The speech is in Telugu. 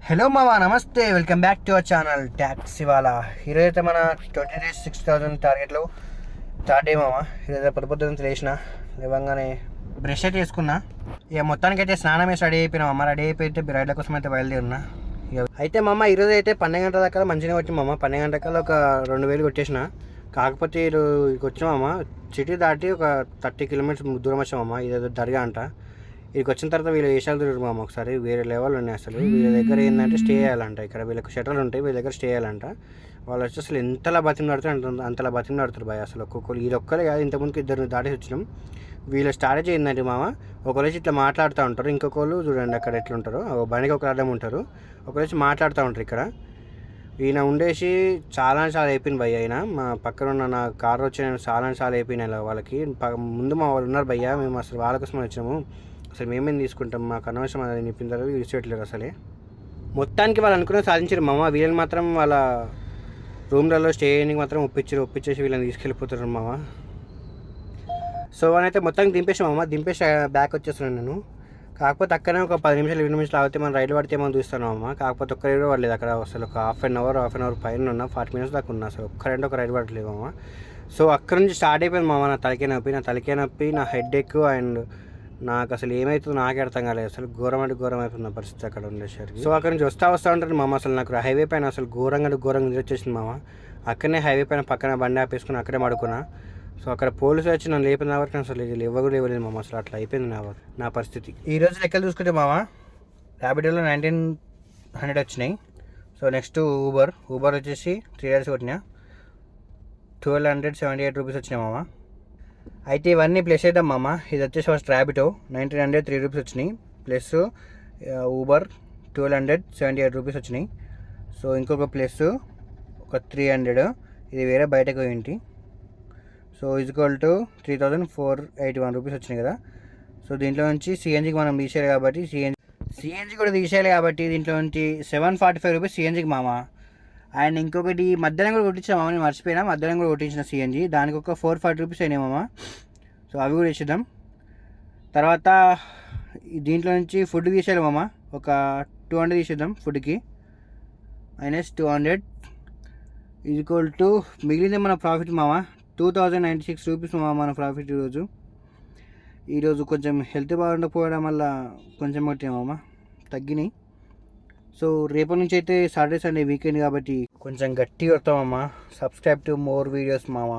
హలో మామ, నమస్తే. Welcome back to our channel taxi వాళ్ళ. ఈరోజు అయితే మన 20 days 6,000 టార్గెట్లో స్టార్ట్ అయ్యి మామ. ఈరోజు పొద్దున్న లేచిన లేవంగానే బ్రష్ అయితే వేసుకున్నా. ఇక మొత్తానికి అయితే స్నానం వేసి రెడీ అయిపోయినా అమ్మ. రెడీ అయిపోతే రైడ్ల కోసం అయితే బయలుదేరున్నా. అయితే మామ ఈరోజు అయితే 12 గంటల దాకా మంచిగా వచ్చి మామ. 12 గంటల కల్లా ఒక 2,000 కొట్టేసిన. కాకపోతే ఇక్కడికి వచ్చామమ్మ. సిటీ దాటి ఒక 30 kilometers దూరం వచ్చామమ్మ. ఇదేదో దర్గా అంట. ఇక్కడికి వచ్చిన తర్వాత వీళ్ళు వేషాలు తిరుగురు మామ. ఒకసారి వేరే లెవెల్ ఉన్నాయి అసలు. వీళ్ళ దగ్గర ఏంటంటే స్టే చేయాలంట. ఇక్కడ వీళ్ళకి షటర్లు ఉంటాయి, వీళ్ళ దగ్గర స్టే చేయాలంట. వాళ్ళు వచ్చి అసలు ఎంతలా బతిమలాడుతారు అంతలా బతిమలాడుతారు భయ. అసలు ఒక్కొక్కరు వీళ్ళొక్కరే కాదు, ఇంతకుముందుకు ఇద్దరు దాటేసి వచ్చినాం. వీళ్ళ స్ట్రాటజీ ఏంటంటే మామ, ఒకరు ఇట్లా మాట్లాడుతూ ఉంటారు, ఇంకొకరు చూడండి అక్కడ ఎట్లుంటారు. బండికి ఒక అర్థం ఉంటారు, ఒకరు మాట్లాడుతూ ఉంటారు. ఇక్కడ ఈయన ఉండేసి చాలా అయిపోయింది భయ్య. అయినా మా పక్కన ఉన్న నా కారు వచ్చి నేను చాలా అయిపోయినాయి వాళ్ళకి. ముందు మా వాళ్ళు ఉన్నారు భయ్య, మేము అసలు వాళ్ళ కోసం వచ్చినాము. అసలు మేమేం తీసుకుంటాం, మాకు అనవసరం అది నిప్పించారు, విడిచిపెట్టలేరు అసలే. మొత్తానికి వాళ్ళు అనుకునే సాధించారు మామ. వీళ్ళని మాత్రం వాళ్ళ రూమ్లలో స్టే చేయడానికి మాత్రం ఒప్పించేసి వీళ్ళని తీసుకెళ్ళిపోతారు మామ. సో అయితే మొత్తానికి దింపేసి మామ. దింపేసి బ్యాక్ వచ్చేస్తున్నాను నేను. కాకపోతే అక్కడనే ఒక 10 నిమిషాలు 20 నిమిషాలు ఆగితే మనం రైలు పడితే మనం చూస్తాను అమ్మ. కాకపోతే ఒక్క రైలు పడలేదు అక్కడ. అసలు ఒక హాఫ్ అన్ అవర్ పైన ఉన్నా, 40 minutes దాకా ఉన్నా. అసలు ఒక్క రైలు పడలేదు అమ్మ. సో అక్కడ నుంచి స్టార్ట్ అయిపోయింది మామ నా తలకే నొప్పి, నా హెడ్ ఎక్. అండ్ నాకు అసలు ఏమవుతుందో నాకే అర్థం కాలేదు. అసలు ఘోరం అయిపోతుంది నా పరిస్థితి అక్కడ ఉండేసరికి. సో అక్కడ నుంచి వస్తా ఉంటాను మామ. అసలు నాకు హైవే పైన అసలు ఘోరంగా నిద్ర వచ్చేసింది మామ. అక్కడనే హైవే పైన పక్కన బండి ఆపేసుకుని అక్కడే పడుకున్నా. సో అక్కడ పోలీసులు వచ్చి నన్ను లేపిన వరకు అసలు లేవలేదు మామ. అసలు అట్లా అయిపోయింది నా పరిస్థితి. ఈ రోజు లెక్కలు చూసుకుంటే మామ, ర్యాపిడోలో 1900 వచ్చినాయి. సో నెక్స్ట్ ఊబర్ వచ్చేసి 3 days కొట్టినా, 1,278 rupees వచ్చినాయి మామ. అయితే ఇవన్నీ ప్లస్ అవుతాం మామ. ఇది వచ్చేసి ఫస్ట్ ర్యాపిడో 1900 3 rupees వచ్చినాయి, ప్లస్ ఊబర్ 1,278 rupees వచ్చినాయి. సో ఇంకొక ప్లస్ ఒక 300, ఇది వేరే బయటకు ఏంటి. సో ఈజ్వల్ టు 3,481 rupees వచ్చినాయి కదా. సో దీంట్లో నుంచి సిఎన్జికి మనం తీసేయాలి కాబట్టి సిఎన్జి కూడా తీసేయాలి కాబట్టి దీంట్లో నుంచి 745 rupees సిఎన్జికి మామ. అండ్ ఇంకొకటి మధ్యాహ్నం కూడా కొట్టించిన మామ, నేను మర్చిపోయినా. మధ్యాహ్నం కూడా కొట్టించిన సిఎన్జి, దానికి ఒక 440 rupees అయినాయి మామ. సో అవి కూడా ఇచ్చేద్దాం. తర్వాత దీంట్లో నుంచి ఫుడ్ తీసేయాలి మామ, ఒక 200 తీసేద్దాం ఫుడ్కి. -200 ఈజ్వల్ టు మిగిలింది మన ప్రాఫిట్ మామ, 2,096 rupees మామ మన ప్రాఫిట్. ఈరోజు కొంచెం హెల్త్ బాగుండకపోవడం వల్ల కొంచెం కొట్టాం మామ, తగ్గినాయి. సో రేపటి నుంచి అయితే సాటర్డే సండే వీకెండ్ కాబట్టి కొంచెం గట్టిగా కొడతామమ్మా. సబ్స్క్రైబ్ టు మోర్ వీడియోస్ మామ.